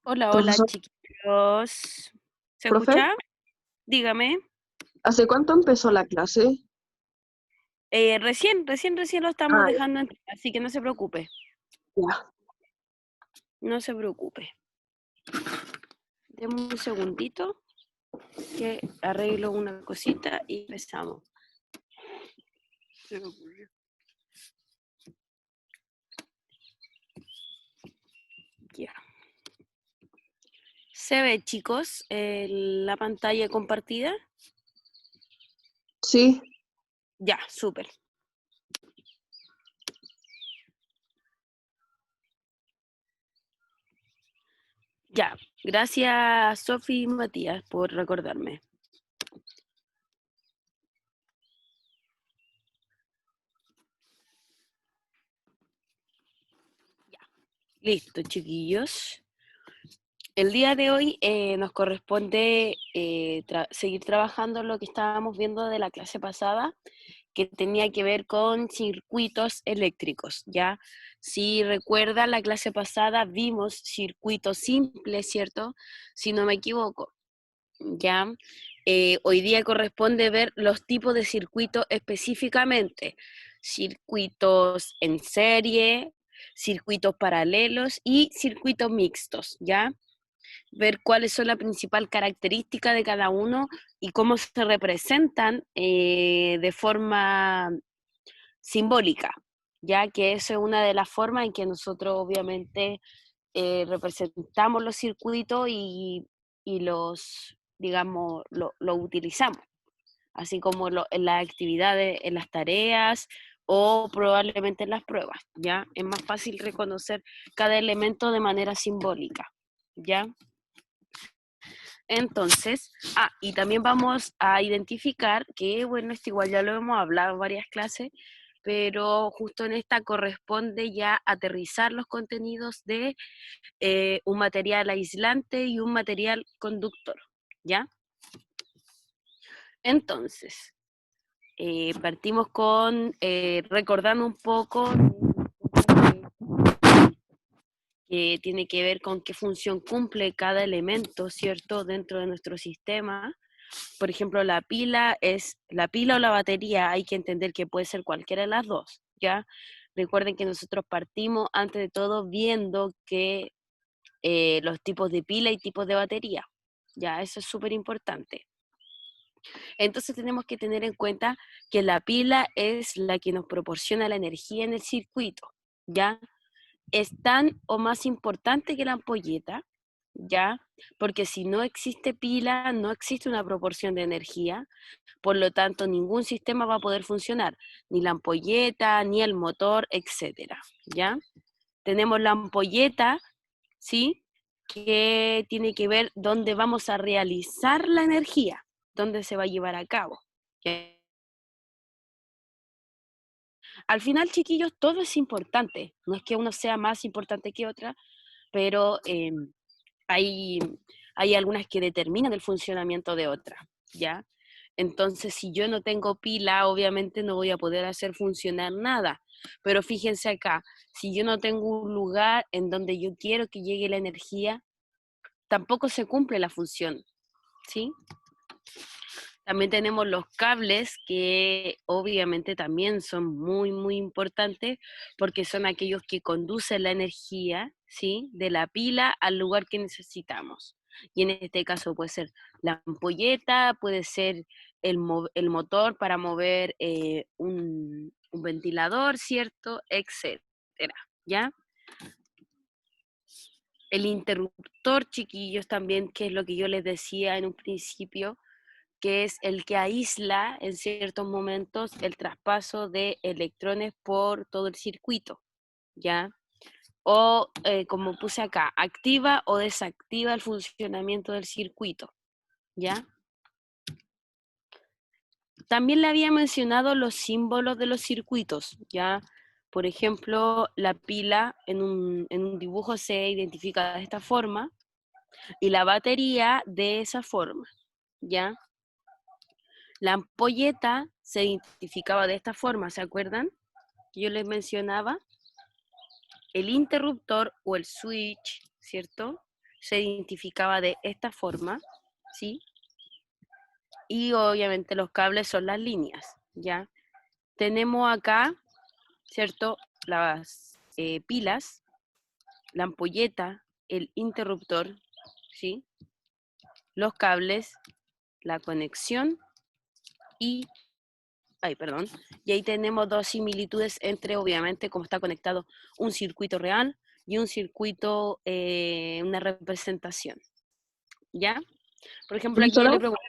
Hola, hola, Profesor, chiquillos. ¿Se profe, escucha? Dígame. ¿hace cuánto empezó la clase? Recién lo estamos Ah, dejando entrar, así que no se preocupe. ya. No se preocupe. Deme un segundito que arreglo una cosita y empezamos. Ya. ¿Se ve, chicos, la pantalla compartida? Sí, Ya, súper. Ya. Gracias, Sofi y Matías, por recordarme. Ya. Listo, chiquillos. El día de hoy nos corresponde seguir trabajando lo que estábamos viendo de la clase pasada, que tenía que ver con circuitos eléctricos, ¿ya? Si recuerda, la clase pasada vimos circuitos simples, ¿cierto? Si no me equivoco, ¿ya? Hoy día corresponde ver los tipos de circuitos específicamente, circuitos en serie, circuitos paralelos y circuitos mixtos, ¿ya? Ver cuáles son la principal característica de cada uno y cómo se representan de forma simbólica, ya que esa es una de las formas en que nosotros obviamente representamos los circuitos y los, digamos, lo utilizamos, así como en las actividades, en las tareas o probablemente en las pruebas, ¿ya? Es más fácil reconocer cada elemento de manera simbólica, ¿ya? Entonces, y también vamos a identificar que, bueno, esto igual ya lo hemos hablado en varias clases, pero justo en esta corresponde ya aterrizar los contenidos de un material aislante y un material conductor, ¿ya? Entonces, partimos con recordando un poco que tiene que ver con qué función cumple cada elemento, ¿cierto?, dentro de nuestro sistema. Por ejemplo, la pila o la batería, hay que entender que puede ser cualquiera de las dos, ¿ya? Recuerden que nosotros partimos, antes de todo, viendo que los tipos de pila y tipos de batería, ¿ya? Eso es súper importante. Entonces tenemos que tener en cuenta que la pila es la que nos proporciona la energía en el circuito, ¿ya? Es tan o más importante que la ampolleta, ¿ya? Porque si no existe pila, no existe una proporción de energía, por lo tanto ningún sistema va a poder funcionar, ni la ampolleta, ni el motor, etcétera, ¿ya? Tenemos la ampolleta, ¿sí? Que tiene que ver dónde vamos a realizar la energía, dónde se va a llevar a cabo. ¿Ya? Al final, chiquillos, todo es importante, no es que uno sea más importante que otra, pero hay, hay algunas que determinan el funcionamiento de otras, ¿ya? Entonces, si yo no tengo pila, obviamente no voy a poder hacer funcionar nada. Pero fíjense acá, si yo no tengo un lugar en donde yo quiero que llegue la energía, tampoco se cumple la función, ¿sí? También tenemos los cables que obviamente también son muy, muy importantes porque son aquellos que conducen la energía, ¿sí? De la pila al lugar que necesitamos. Y en este caso puede ser la ampolleta, puede ser el motor para mover un ventilador, ¿cierto? Etcétera, ¿ya? El interruptor, chiquillos, también, que es lo que yo les decía en un principio, que es el que aísla en ciertos momentos el traspaso de electrones por todo el circuito, ¿ya? O como puse acá, activa o desactiva el funcionamiento del circuito, ¿ya? También le había mencionado los símbolos de los circuitos, ¿ya? Por ejemplo, la pila en un dibujo se identifica de esta forma y la batería de esa forma, ¿ya? La ampolleta se identificaba de esta forma, ¿se acuerdan? Yo les mencionaba el interruptor o el switch, ¿cierto? se identificaba de esta forma, ¿sí? Y obviamente los cables son las líneas, ¿ya? Tenemos acá, ¿cierto? Las pilas, la ampolleta, el interruptor, ¿sí? Los cables, la conexión y, ay, perdón, y ahí tenemos dos similitudes entre, obviamente, cómo está conectado un circuito real y un circuito, una representación, ¿ya? Por ejemplo, aquí yo Profesora, le pregunto,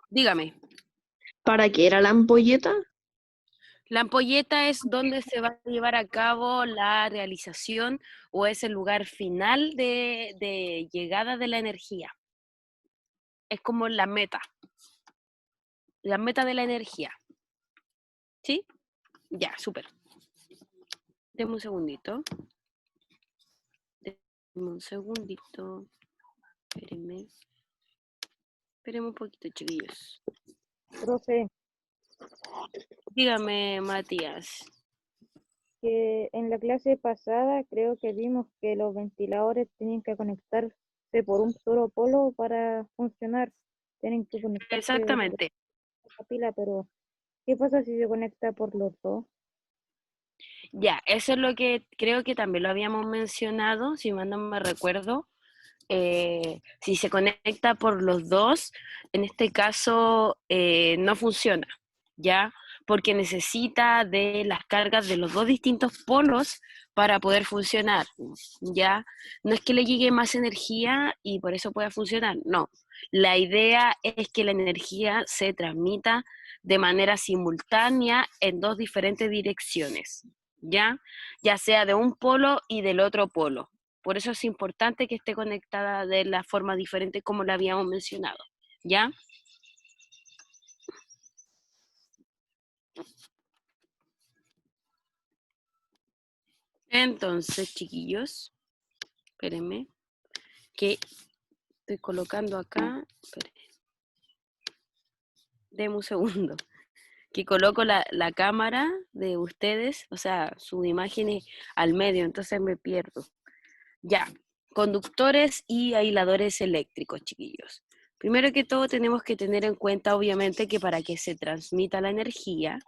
dígame, ¿para qué era la ampolleta? la ampolleta es donde se va a llevar a cabo la realización o es el lugar final de llegada de la energía. Es como la meta de la energía, ¿sí? Ya, súper. Deme un segundito. Deme un segundito. Espérenme. Esperemos un poquito, chiquillos. Profe, Dígame, Matías. que en la clase pasada creo que vimos que los ventiladores tenían que conectarse por un solo polo para funcionar. Tienen que conectarse por Exactamente. la pila, pero ¿qué pasa si se conecta por los dos? Ya, eso es lo que creo que también lo habíamos mencionado, si mal no me recuerdo. Si se conecta por los dos, en este caso no funciona, ¿ya? Porque necesita de las cargas de los dos distintos polos para poder funcionar, ¿ya? No es que le llegue más energía y por eso pueda funcionar, no. La idea es que la energía se transmita de manera simultánea en dos diferentes direcciones, ¿ya? Ya sea de un polo y del otro polo. Por eso es importante que esté conectada de la forma diferente como la habíamos mencionado, ¿ya? Entonces, chiquillos, espérenme, que estoy colocando acá, espérenme, denme un segundo, que coloco la cámara de ustedes, o sea, su imagen es al medio, entonces me pierdo. Ya, conductores y aisladores eléctricos, chiquillos. Primero que todo tenemos que tener en cuenta, obviamente, que para que se transmita la energía,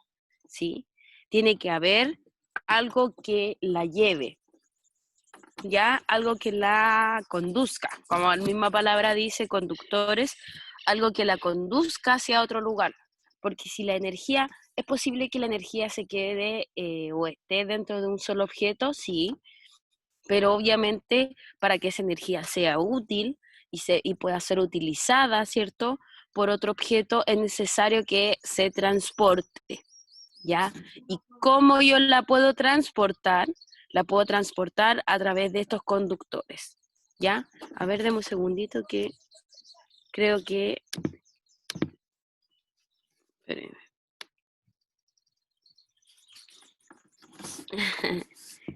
¿sí? Tiene que haber algo que la lleve, ¿ya? Algo que la conduzca, como la misma palabra dice, conductores, algo que la conduzca hacia otro lugar. Porque si la energía, es posible que la energía se quede o esté dentro de un solo objeto, sí, pero obviamente para que esa energía sea útil y pueda ser utilizada, ¿cierto? Por otro objeto es necesario que se transporte, ¿ya? ¿Y cómo yo la puedo transportar? La puedo transportar a través de estos conductores, ¿ya? A ver, deme un segundito que creo que... Espérenme.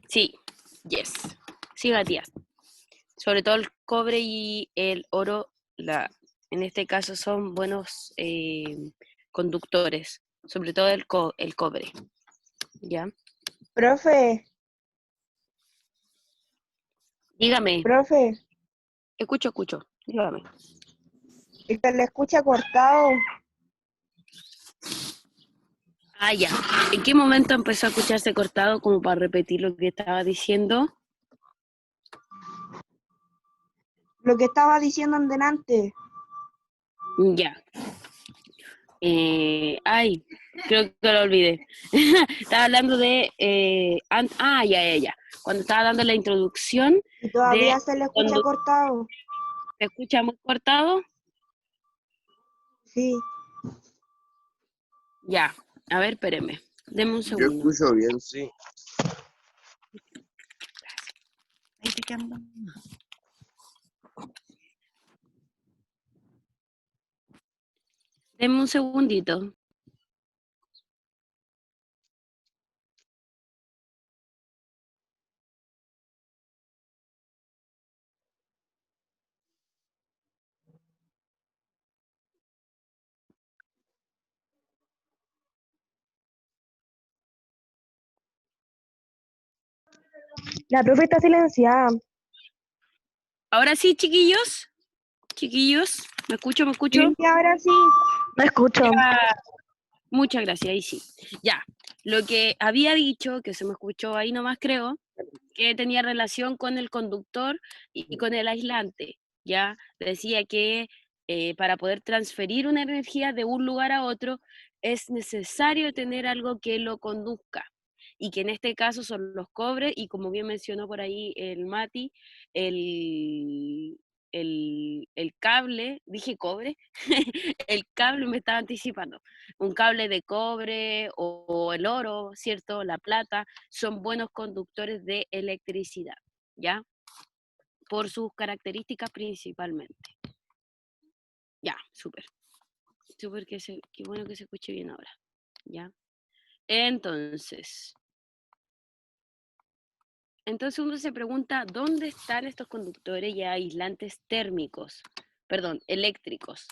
Sí, yes. Sí, Matías. Sobre todo el cobre y el oro, en este caso son buenos conductores, sobre todo el cobre, ¿ya? Profe, Dígame, profe, escucho, dígame. es que le escucha cortado. Ah, ya. ¿En qué momento empezó a escucharse cortado como para repetir lo que estaba diciendo? Lo que estaba diciendo en delante. Ya. Ay, creo que lo olvidé. Estaba hablando de... ya. Cuando estaba dando la introducción Y de... todavía se le escucha Cuando cortado. se escucha muy cortado, Sí. ya. A ver, espéreme. Deme un Yo segundo. escucho bien, sí. Ahí te quedan. Deme un segundito. La profe está silenciada. Ahora sí, chiquillos. Chiquillos, ¿me escucho? ¿Me escucho? Sí, ahora sí. Me escucho. Ya, muchas gracias, ahí sí. Ya, lo que había dicho, que se me escuchó ahí nomás creo, que tenía relación con el conductor y con el aislante. Ya decía que para poder transferir una energía de un lugar a otro es necesario tener algo que lo conduzca. Y que en este caso son los cobres, y como bien mencionó por ahí el Mati, el, el cable, dije cobre, el cable me estaba anticipando, un cable de cobre o el oro, ¿cierto? La plata, son buenos conductores de electricidad, ¿ya? Por sus características principalmente. Ya, súper. Súper qué bueno que se escuche bien ahora, ¿ya? Entonces uno se pregunta, ¿dónde están estos conductores y aislantes térmicos? Perdón, eléctricos.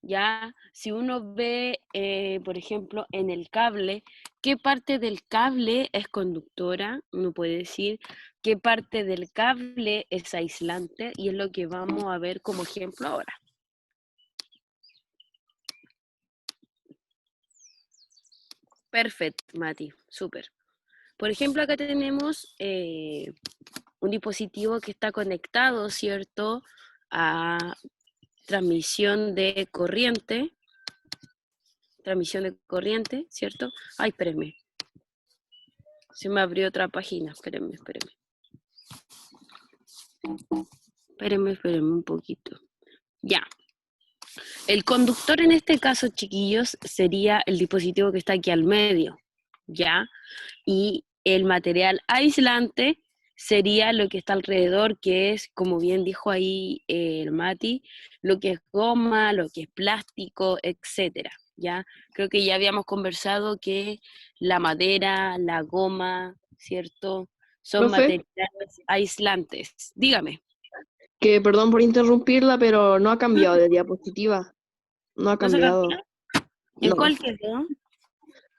Ya, si uno ve, por ejemplo, en el cable, ¿qué parte del cable es conductora? Uno puede decir qué parte del cable es aislante, y es lo que vamos a ver como ejemplo ahora. Perfecto, Mati, súper. Por ejemplo, acá tenemos un dispositivo que está conectado, ¿cierto?, a transmisión de corriente, ¿cierto? Ay, espérenme. Se me abrió otra página, espérenme. Espérenme un poquito. Ya. El conductor en este caso, chiquillos, sería el dispositivo que está aquí al medio, ¿ya? Y el material aislante sería lo que está alrededor, que es, como bien dijo ahí el Mati, lo que es goma, lo que es plástico, etcétera, ¿ya? Creo que ya habíamos conversado que la madera, la goma, ¿cierto? Son Profe, materiales aislantes. Dígame. que perdón por interrumpirla, pero no ha cambiado de diapositiva. No ha ¿No se cambiado. cambió? ¿En No. cuál quedó?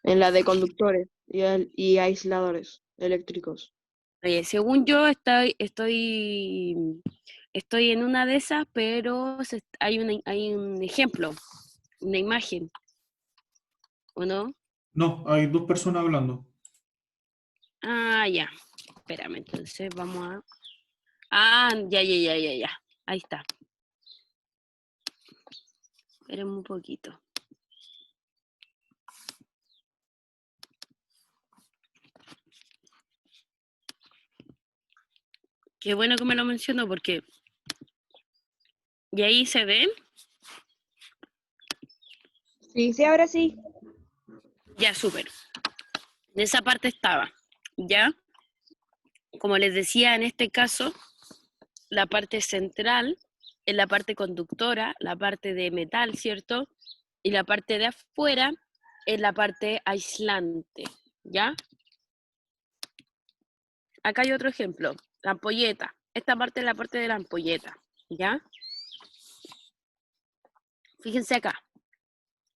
En la de conductores y aisladores eléctricos. Oye, según yo estoy en una de esas, pero hay un ejemplo, una imagen, ¿o no? No, hay dos personas hablando. Ah, ya. Espérame, entonces vamos a... Ah, ya. Ahí está. Espérame un poquito. Qué bueno que me lo mencionó porque... ¿Y ahí se ven? Sí. Sí, ahora sí. Ya, súper. En esa parte estaba, ¿ya? Como les decía, en este caso, la parte central es la parte conductora, la parte de metal, ¿cierto? Y la parte de afuera es la parte aislante, ¿ya? Acá hay otro ejemplo, la ampolleta. Esta parte es la parte de la ampolleta, ¿ya? Fíjense acá.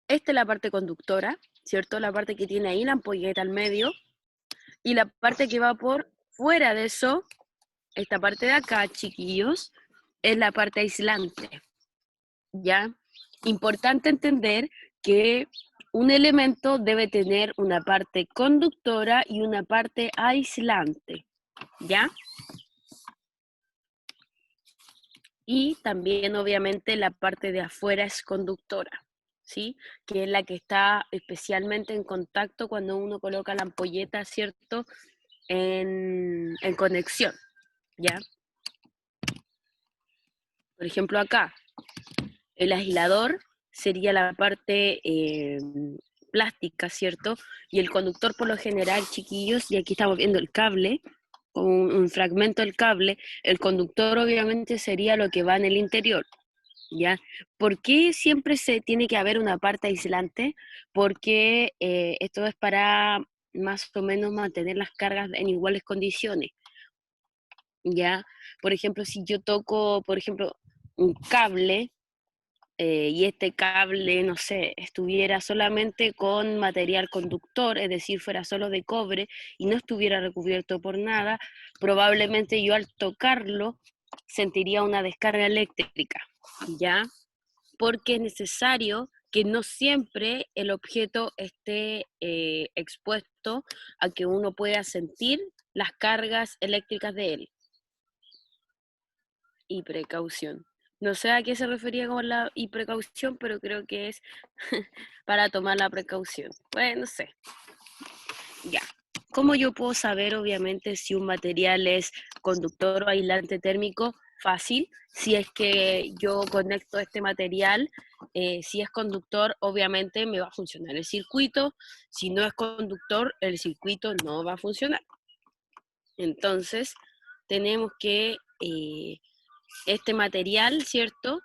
Esta es la parte conductora, ¿cierto? La parte que tiene ahí la ampolleta al medio. Y la parte que va por fuera de eso, esta parte de acá, chiquillos, es la parte aislante, ¿ya? Importante entender que un elemento debe tener una parte conductora y una parte aislante, ¿ya? Y también, obviamente, la parte de afuera es conductora, ¿sí? Que es la que está especialmente en contacto cuando uno coloca la ampolleta, ¿cierto?, en conexión, ¿ya? Por ejemplo, acá, el aislador sería la parte plástica, ¿cierto? Y el conductor, por lo general, chiquillos, y aquí estamos viendo el cable, un fragmento del cable, el conductor obviamente sería lo que va en el interior, ¿ya? ¿Por qué siempre se tiene que haber una parte aislante? Porque esto es para más o menos mantener las cargas en iguales condiciones, ¿ya? Por ejemplo, si yo toco, por ejemplo, un cable, y este cable, no sé, estuviera solamente con material conductor, es decir, fuera solo de cobre y no estuviera recubierto por nada, probablemente yo al tocarlo sentiría una descarga eléctrica, ¿ya? Porque es necesario que no siempre el objeto esté expuesto a que uno pueda sentir las cargas eléctricas de él. Y precaución. No sé a qué se refería con la y precaución, pero creo que es para tomar la precaución. Bueno, no sé. Ya. ¿Cómo yo puedo saber, obviamente, si un material es conductor o aislante térmico? Fácil. Si es que yo conecto este material, si es conductor, obviamente me va a funcionar el circuito. Si no es conductor, el circuito no va a funcionar. Entonces, tenemos que este material, ¿cierto?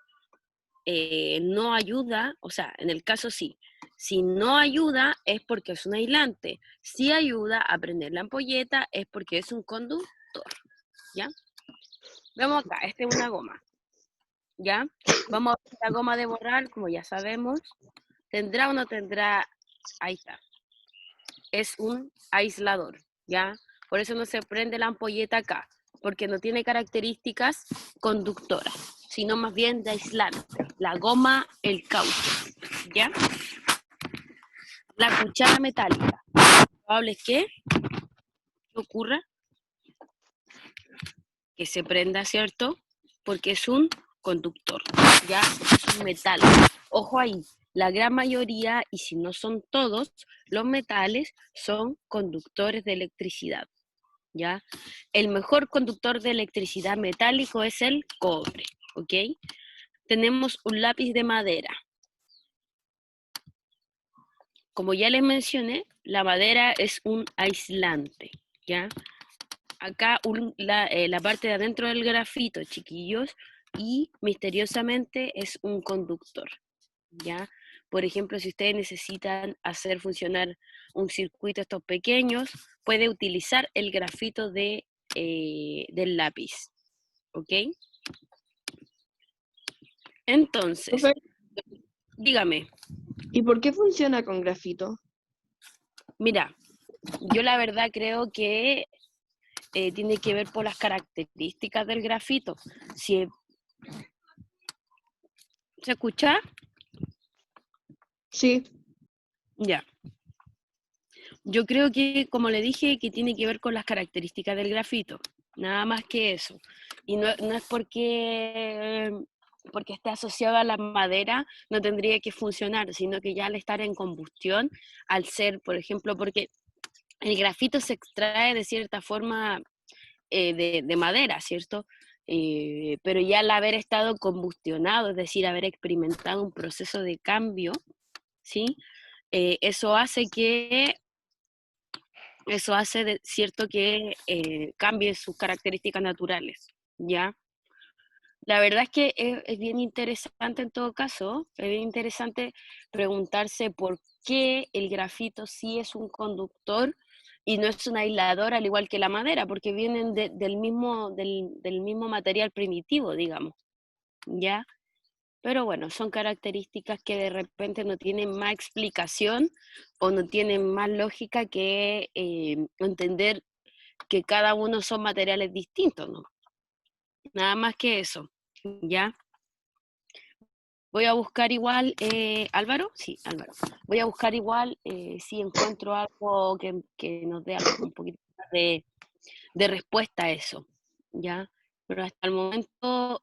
No ayuda, o sea, en el caso sí. Si no ayuda es porque es un aislante. Si ayuda a prender la ampolleta es porque es un conductor, ¿ya? Vemos acá, esta es una goma, ¿ya? Vamos a ver la goma de borrar, como ya sabemos. ¿Tendrá o no tendrá? Ahí está. Es un aislador, ¿ya? Por eso no se prende la ampolleta acá, porque no tiene características conductoras, sino más bien de aislante. La goma, el caucho, ¿ya? La cuchara metálica. ¿Probable es que ocurra? Que se prenda, ¿cierto? Porque es un conductor, ¿ya? Es un metal. Ojo ahí, la gran mayoría, y si no son todos, los metales son conductores de electricidad, ¿ya? El mejor conductor de electricidad metálico es el cobre, ¿ok? Tenemos un lápiz de madera. Como ya les mencioné, la madera es un aislante, ¿ya? Acá la parte de adentro del grafito, chiquillos, y misteriosamente es un conductor, ¿ya? Por ejemplo, si ustedes necesitan hacer funcionar un circuito estos pequeños, puede utilizar el grafito del lápiz, ¿ok? Entonces, Profe, dígame, ¿y por qué funciona con grafito? mira, yo la verdad creo que tiene que ver por las características del grafito. Si, ¿se escucha? Sí, Ya. Yo creo que, como le dije, que tiene que ver con las características del grafito, nada más que eso. Y no es porque esté asociado a la madera, no tendría que funcionar, sino que ya al estar en combustión, al ser, por ejemplo, porque el grafito se extrae de cierta forma de madera, ¿cierto? Pero ya al haber estado combustionado, es decir, haber experimentado un proceso de cambio, ¿sí? Eso hace cierto que cambie sus características naturales, ¿ya? La verdad es que es bien interesante en todo caso, es bien interesante preguntarse por qué el grafito sí es un conductor y no es un aislador al igual que la madera, porque vienen del mismo material primitivo, digamos, ¿ya? Pero bueno, son características que de repente no tienen más explicación o no tienen más lógica que entender que cada uno son materiales distintos, ¿no? Nada más que eso, ¿ya? Voy a buscar igual, Álvaro, sí, Álvaro. Voy a buscar igual si encuentro algo que nos dé un poquito más de respuesta a eso, ¿ya? Pero hasta el momento,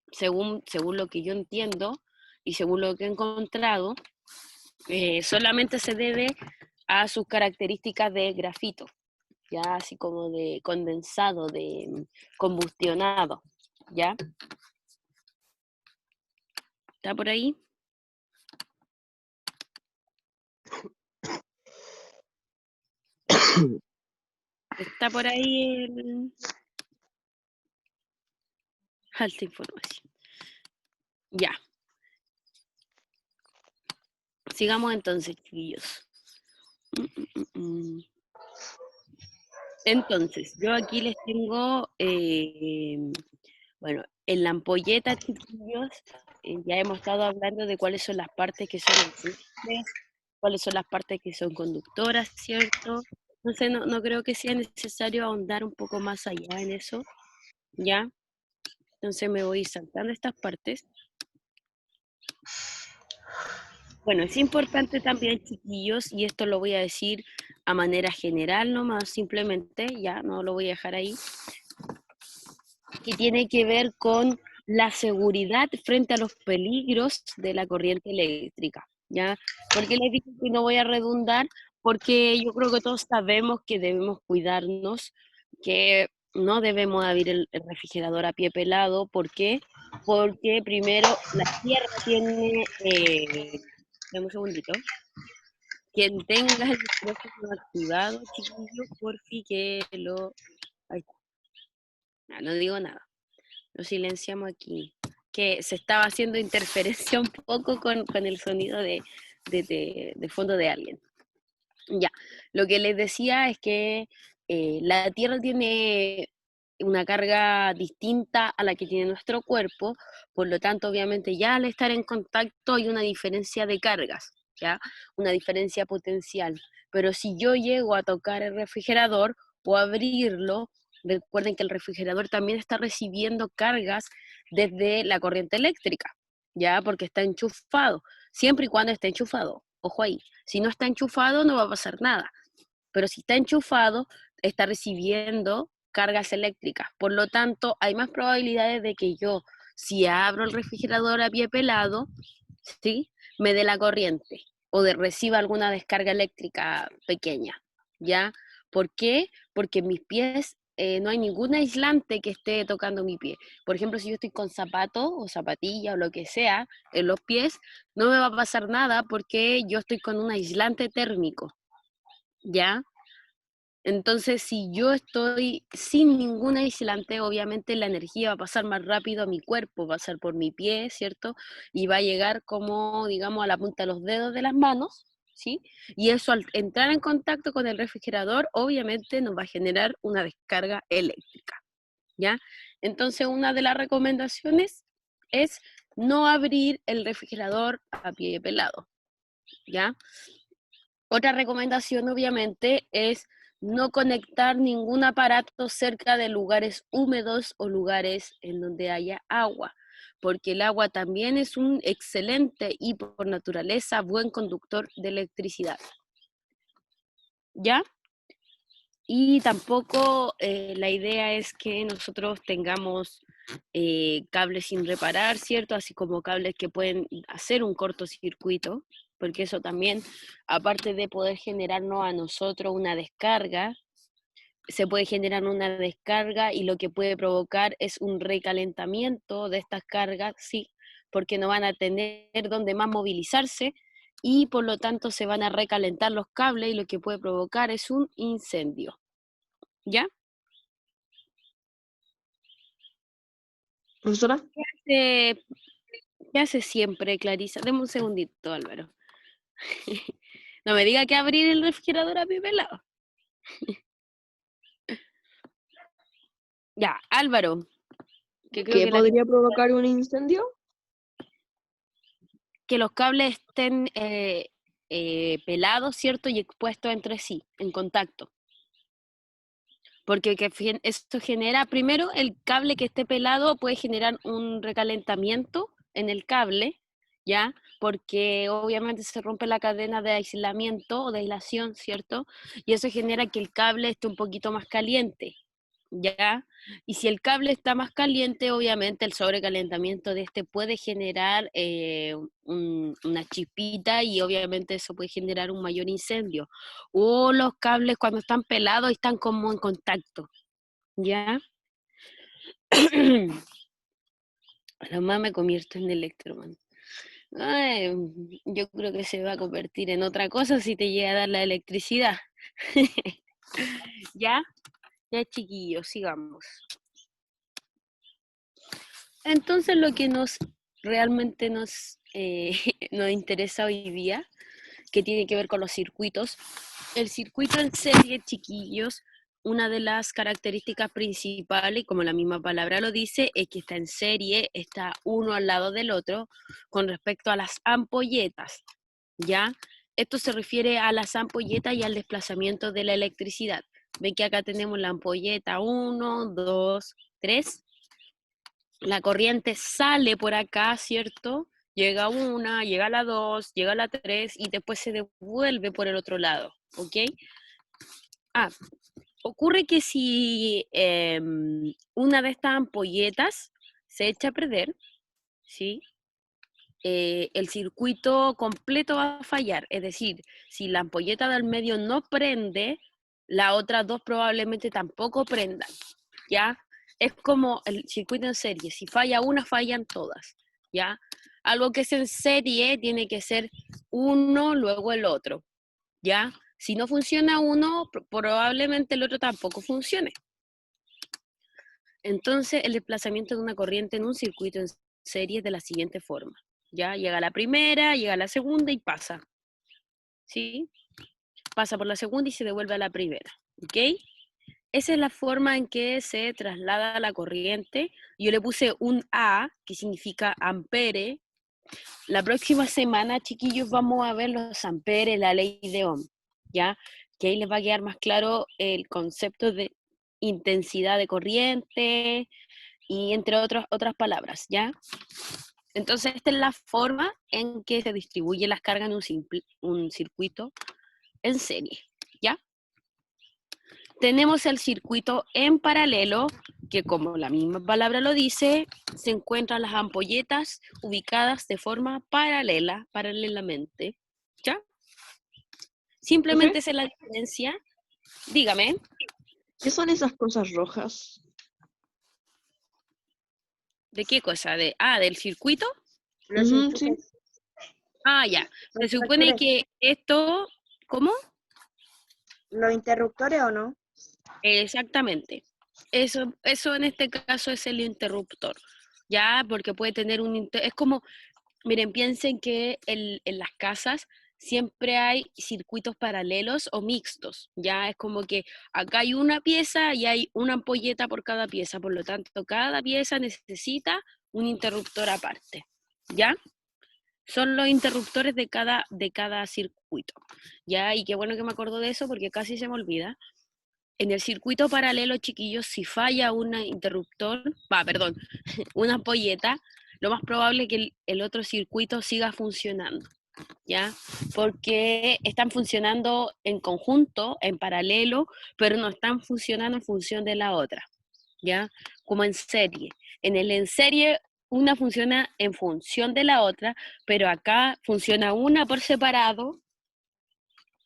según lo que yo entiendo y según lo que he encontrado, solamente se debe a sus características de grafito, ya así como de condensado, de combustionado, ¿ya? ¿Está por ahí? ¿Está por ahí alta información? Ya. Sigamos entonces, chiquillos. Entonces, yo aquí les tengo, bueno, en la ampolleta, chiquillos, ya hemos estado hablando de cuáles son las partes que son aislables, cuáles son las partes que son conductoras, ¿cierto? Entonces, no creo que sea necesario ahondar un poco más allá en eso, ¿ya? Entonces me voy saltando estas partes. Bueno, es importante también, chiquillos, y esto lo voy a decir a manera general nomás, simplemente, ya no lo voy a dejar ahí, que tiene que ver con la seguridad frente a los peligros de la corriente eléctrica, ¿ya? Porque les dije que no voy a redundar, porque yo creo que todos sabemos que debemos cuidarnos, que no debemos abrir el refrigerador a pie pelado. ¿Por qué? Porque primero la tierra tiene... dame un segundito. Quien tenga el micrófono activado, chiquillos, porfi, que lo... Ahí está. No digo nada. Lo silenciamos aquí. Que se estaba haciendo interferencia un poco con el sonido de fondo de alguien. Ya, lo que les decía es que la Tierra tiene una carga distinta a la que tiene nuestro cuerpo, por lo tanto, obviamente, ya al estar en contacto hay una diferencia de cargas, ¿ya? Una diferencia potencial. Pero si yo llego a tocar el refrigerador o abrirlo, recuerden que el refrigerador también está recibiendo cargas desde la corriente eléctrica, ¿ya? Porque está enchufado, siempre y cuando esté enchufado. Ojo ahí, si no está enchufado no va a pasar nada, pero si está enchufado está recibiendo cargas eléctricas. Por lo tanto, hay más probabilidades de que yo, si abro el refrigerador a pie pelado, ¿sí?, me dé la corriente o reciba alguna descarga eléctrica pequeña, ¿ya? ¿Por qué? Porque en mis pies no hay ningún aislante que esté tocando mi pie. Por ejemplo, si yo estoy con zapato o zapatilla o lo que sea en los pies, no me va a pasar nada porque yo estoy con un aislante térmico, ¿ya? Entonces, si yo estoy sin ningún aislante, obviamente la energía va a pasar más rápido a mi cuerpo, va a pasar por mi pie, ¿cierto? Y va a llegar como, digamos, a la punta de los dedos de las manos, ¿sí? Y eso al entrar en contacto con el refrigerador, obviamente nos va a generar una descarga eléctrica, ¿ya? Entonces, una de las recomendaciones es no abrir el refrigerador a pie pelado, ¿ya? Otra recomendación, obviamente, es no conectar ningún aparato cerca de lugares húmedos o lugares en donde haya agua, porque el agua también es un excelente y por naturaleza buen conductor de electricidad. ¿Ya? Y tampoco la idea es que nosotros tengamos cables sin reparar, ¿cierto? Así como cables que pueden hacer un cortocircuito, porque eso también, aparte de poder generarnos a nosotros una descarga, se puede generar una descarga y lo que puede provocar es un recalentamiento de estas cargas, sí, porque no van a tener donde más movilizarse y por lo tanto se van a recalentar los cables y lo que puede provocar es un incendio. ¿Ya? Profesora, ¿Qué hace siempre, Clarisa? Deme un segundito, Álvaro. No me diga que abrir el refrigerador a pie pelado. Ya, Álvaro, que creo ¿qué que, podría provocar un incendio? que los cables estén pelados, ¿cierto? Y expuestos entre sí, en contacto. Porque esto genera, primero, el cable que esté pelado puede generar un recalentamiento en el cable, ¿ya? Porque obviamente se rompe la cadena de aislamiento o de aislación, ¿cierto? Y eso genera que el cable esté un poquito más caliente, ¿ya? Y si el cable está más caliente, obviamente el sobrecalentamiento de este puede generar una chispita y obviamente eso puede generar un mayor incendio. O los cables cuando están pelados están como en contacto, ¿ya? A lo más me convierto en Electroman. Ay, yo creo que se va a convertir en otra cosa si te llega a dar la electricidad. ¿Ya? Ya, chiquillos, sigamos. Entonces lo que realmente nos interesa hoy día, que tiene que ver con los circuitos, el circuito en serie, chiquillos, una de las características principales, como la misma palabra lo dice, es que está en serie, está uno al lado del otro, con respecto a las ampolletas, ¿ya? Esto se refiere a las ampolletas y al desplazamiento de la electricidad. Ven que acá tenemos la ampolleta 1, 2, 3, la corriente sale por acá, ¿cierto? Llega a una, llega a la 2, llega a la 3 y después se devuelve por el otro lado, ¿ok? Ah, ocurre que si una de estas ampolletas se echa a perder, ¿sí? El circuito completo va a fallar. Es decir, si la ampolleta del medio no prende, las otras dos probablemente tampoco prendan, ¿ya? Es como el circuito en serie. Si falla una, fallan todas, ¿ya? Algo que es en serie tiene que ser uno, luego el otro, ¿ya? Si no funciona uno, probablemente el otro tampoco funcione. Entonces, el desplazamiento de una corriente en un circuito en serie es de la siguiente forma. Ya llega la primera, llega la segunda y pasa. ¿Sí? Pasa por la segunda y se devuelve a la primera. ¿Ok? Esa es la forma en que se traslada la corriente. Yo le puse un A, que significa ampere. La próxima semana, chiquillos, vamos a ver los amperes, la ley de Ohm. ¿Ya? Que ahí les va a quedar más claro el concepto de intensidad de corriente y entre otras palabras, ¿ya? Entonces, esta es la forma en que se distribuye las cargas en un circuito en serie, ¿ya? Tenemos el circuito en paralelo, que como la misma palabra lo dice, se encuentran las ampolletas ubicadas de forma paralela, paralelamente, ¿ya? Simplemente esa es la diferencia. Dígame. ¿Qué son esas cosas rojas? ¿De qué cosa? ¿Del circuito? Los Ujú, enchufes, sí. Ah, ya. Se los supone conectores, que esto, ¿cómo? los interruptores o no. Exactamente. Eso en este caso es el interruptor, ¿ya? Porque puede tener es como, miren, piensen que en las casas siempre hay circuitos paralelos o mixtos, ¿ya? Es como que acá hay una pieza y hay una ampolleta por cada pieza, por lo tanto, cada pieza necesita un interruptor aparte, ¿ya? Son los interruptores de cada circuito, ¿ya? Y qué bueno que me acuerdo de eso porque casi se me olvida. En el circuito paralelo, chiquillos, si falla un interruptor, perdón, una ampolleta, lo más probable es que el otro circuito siga funcionando, ¿ya? Porque están funcionando en conjunto, en paralelo, pero no están funcionando en función de la otra, ¿ya? Como en serie. En serie, una funciona en función de la otra, pero acá funciona una por separado,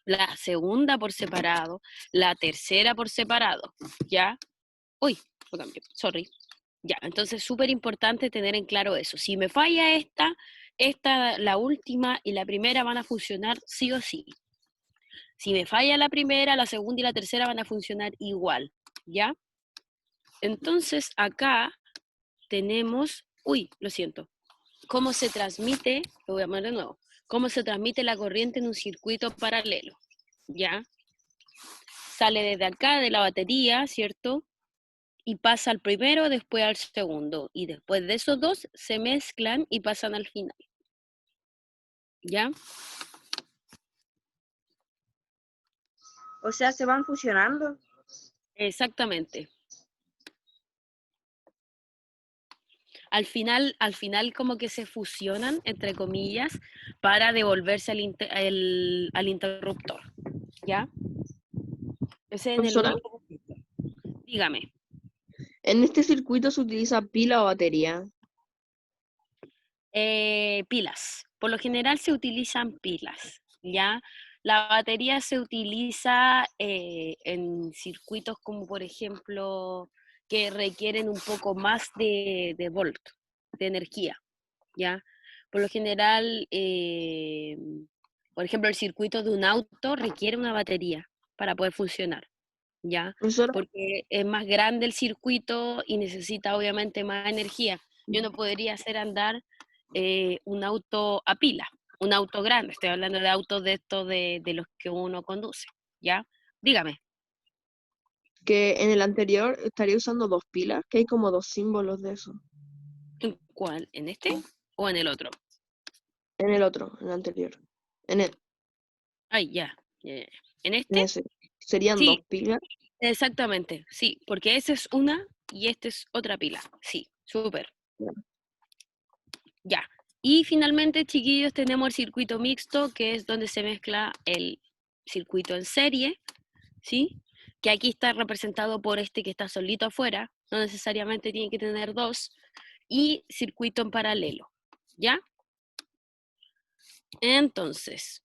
la segunda por separado, la tercera por separado, ¿ya? Uy, lo cambié, sorry. Ya, entonces súper importante tener en claro eso. Si me falla esta, la última y la primera van a funcionar sí o sí. Si me falla la primera, la segunda y la tercera van a funcionar igual, ¿ya? Entonces acá tenemos, uy, lo siento, cómo se transmite, lo voy a poner de nuevo, cómo se transmite la corriente en un circuito paralelo, ¿ya? Sale desde acá, de la batería, ¿cierto? Y pasa al primero, después al segundo. Y después de esos dos se mezclan y pasan al final. ¿Ya? O sea, se van fusionando. Exactamente. Al final como que se fusionan, entre comillas, para devolverse al interruptor. ¿Ya? Ese es en el Profesora, único. Dígame. ¿en este circuito se utiliza pila o batería? Pilas. Por lo general se utilizan pilas, ¿ya? La batería se utiliza en circuitos como por ejemplo que requieren un poco más de volt, de energía, ¿ya? Por lo general, por ejemplo, el circuito de un auto requiere una batería para poder funcionar, ¿ya? Profesora, Porque es más grande el circuito y necesita obviamente más energía. Yo no podría hacer andar un auto a pila, un auto grande, estoy hablando de autos de estos de los que uno conduce, ¿ya? Dígame, que en el anterior estaría usando dos pilas, que hay como dos símbolos de eso. ¿en cuál? ¿En este o en el otro? En el otro, en el anterior. En Ay, ya, ya, ya. ¿En en este? ese. Serían dos Sí, pilas. exactamente, sí, porque esa es una y esta es otra pila, sí, súper. Ya. Y finalmente, chiquillos, tenemos el circuito mixto, que es donde se mezcla el circuito en serie, ¿sí? Que aquí está representado por este que está solito afuera, no necesariamente tiene que tener dos, y circuito en paralelo, ¿ya? Entonces,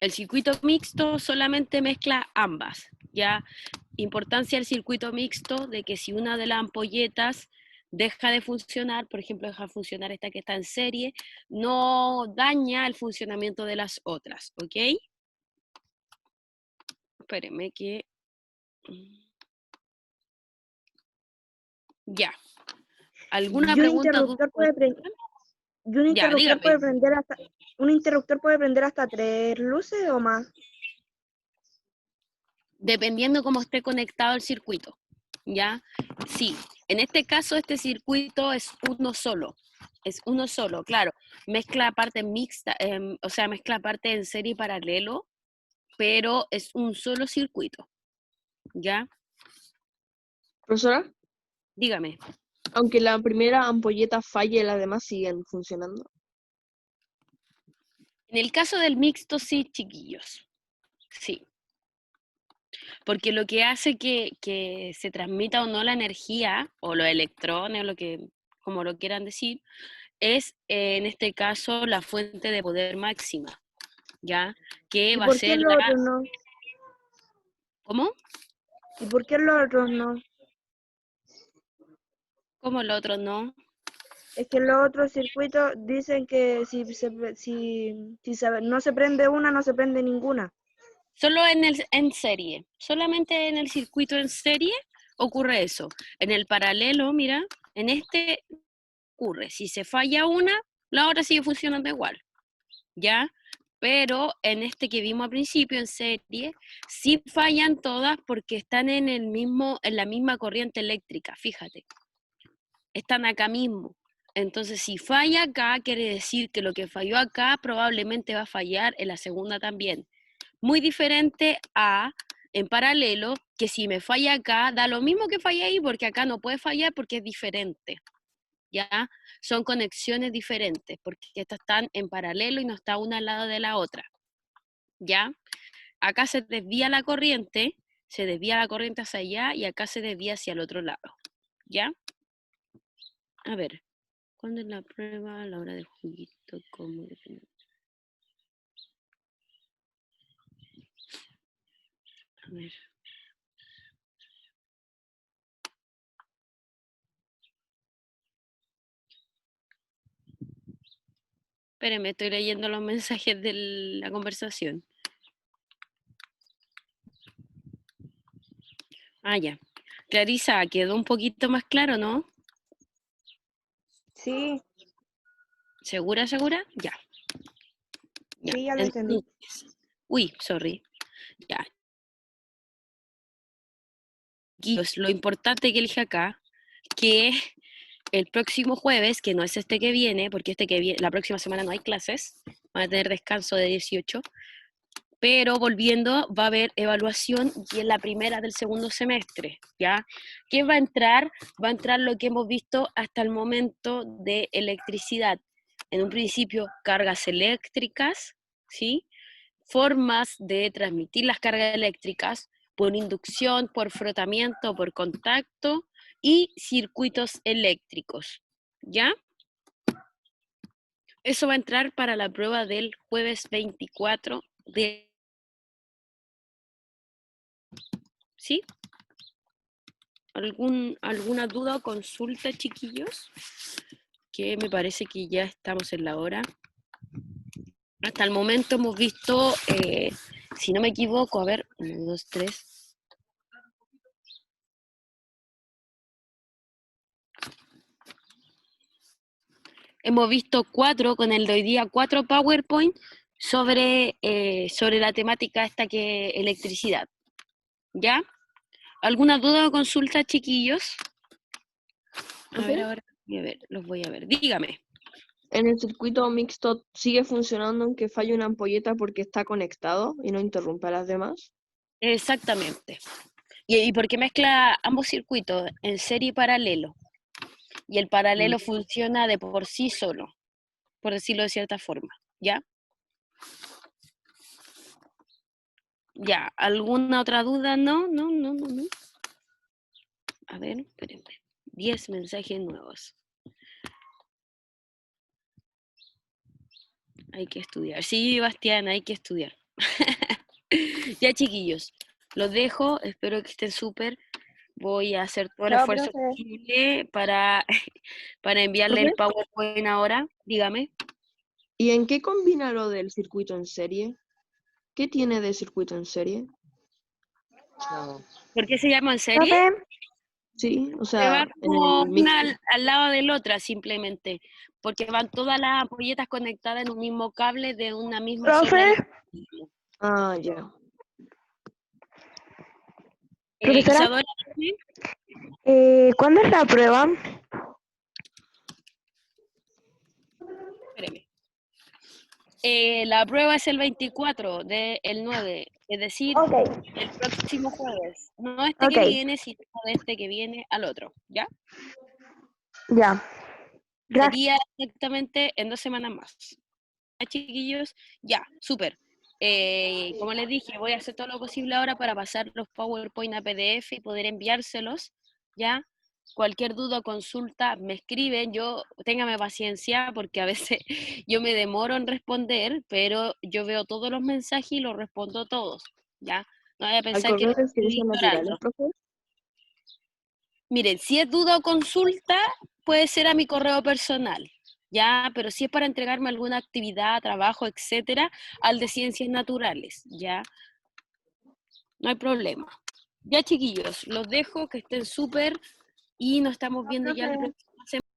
el circuito mixto solamente mezcla ambas, ¿ya? Importancia del circuito mixto de que si una de las ampolletas deja de funcionar, por ejemplo, deja de funcionar esta que está en serie, no daña el funcionamiento de las otras, ¿ok? Espérenme que... Ya. ¿Alguna Y un pregunta? interruptor Duda? y un Ya, interruptor dígame. un interruptor puede prender hasta 3 luces o más. Dependiendo cómo esté conectado el circuito, ¿ya? Sí, en este caso este circuito es uno solo, claro. Mezcla parte mixta, o sea, mezcla parte en serie y paralelo, pero es un solo circuito, ¿ya? Profesora, Dígame. aunque la primera ampolleta falle, las demás siguen funcionando. En el caso del mixto, sí, chiquillos, sí. Porque lo que hace que se transmita o no la energía, o los electrones, o lo que, como lo quieran decir, es en este caso la fuente de poder máxima, ¿ya? Que ¿Y va a por qué ser los la... otros no? ¿Cómo? ¿Y por qué los otros no? ¿Cómo el otro no? Es que los otros circuitos dicen que no se prende una, no se prende ninguna. Solo en serie, solamente en el circuito en serie ocurre eso. En el paralelo, mira, en este ocurre. Si se falla una, la otra sigue funcionando igual, ¿ya? Pero en este que vimos al principio, en serie, sí fallan todas porque están en la misma corriente eléctrica, fíjate. Están acá mismo. Entonces, si falla acá, quiere decir que lo que falló acá probablemente va a fallar en la segunda también. Muy diferente a, en paralelo, que si me falla acá, da lo mismo que falla ahí, porque acá no puede fallar porque es diferente. ¿Ya? Son conexiones diferentes, porque estas están en paralelo y no está una al lado de la otra. ¿Ya? Acá se desvía la corriente hacia allá y acá se desvía hacia el otro lado. ¿Ya? A ver, ¿cuándo es la prueba? A la hora del juguito, ¿cómo definir? A ver. Espérenme, estoy leyendo los mensajes de la conversación. Ah, ya. Clarisa, quedó un poquito más claro, ¿no? Sí, ¿Segura, segura? Ya. Ya. sí, ya lo entendí. Entonces, uy, sorry. Ya. Guillos, lo importante que elige acá, que el próximo jueves, que no es este que viene, porque este que viene, la próxima semana no hay clases, van a tener descanso de 18, pero volviendo va a haber evaluación y es la primera del segundo semestre, ¿ya? ¿Qué va a entrar? Va a entrar lo que hemos visto hasta el momento de electricidad. En un principio, cargas eléctricas, ¿sí? Formas de transmitir las cargas eléctricas por inducción, por frotamiento, por contacto y circuitos eléctricos, ¿ya? Eso va a entrar para la prueba del jueves 24 de... ¿Sí? ¿Alguna duda o consulta, chiquillos? Que me parece que ya estamos en la hora. Hasta el momento hemos visto, si no me equivoco, a ver, 1, 2, 3. Hemos visto 4 con el de hoy día, 4 PowerPoint sobre la temática esta que electricidad. ¿Ya? ¿Alguna duda o consulta, chiquillos? A ver, ahora, a ver, los voy a ver. Dígame. En el circuito mixto sigue funcionando aunque falle una ampolleta porque está conectado y no interrumpe a las demás. Exactamente. Y porque mezcla ambos circuitos en serie y paralelo. y el paralelo funciona de por sí solo, por decirlo de cierta forma, ¿ya? Ya, ¿alguna otra duda? No. A ver, espérenme. 10 mensajes nuevos. Hay que estudiar. Sí, Bastián, hay que estudiar. Ya, chiquillos, los dejo. Espero que estén súper. Voy a hacer todo el Chao, esfuerzo profe. posible para enviarle el ¿Profe? PowerPoint ahora. Dígame. ¿Y en qué combina lo del circuito en serie? ¿Qué tiene de circuito en serie? ¿Por qué se llama en serie? Profe, Sí, o Se va sea, en como el mix. una al lado de la otra, simplemente. Porque van todas las ampolletas conectadas en un mismo cable de una misma sola profe, línea. Ah, ya. profesora, Isadora, ¿sí? ¿cuándo es la prueba? Espéreme. La prueba es el 24 del 9, es decir, Ok, el próximo jueves. No este que ok, viene, sino de este que viene al otro, ¿ya? ya. Gracias. Sería exactamente en 2 semanas más. ¿Ya, chiquillos? Ya, súper. Como les dije, voy a hacer todo lo posible ahora para pasar los PowerPoint a PDF y poder enviárselos, ¿ya? Cualquier duda o consulta me escriben, téngame paciencia porque a veces yo me demoro en responder, pero yo veo todos los mensajes y los respondo todos, ¿ya? No vaya a ¿Al pensar que correo los de estoy ciencias naturales, ignorando. profe? Miren, si es duda o consulta, puede ser a mi correo personal, ¿ya? Pero si es para entregarme alguna actividad, trabajo, etcétera, al de ciencias naturales, ¿ya? No hay problema. Ya, chiquillos, los dejo, que estén súper y nos estamos viendo ya el Profe. próximo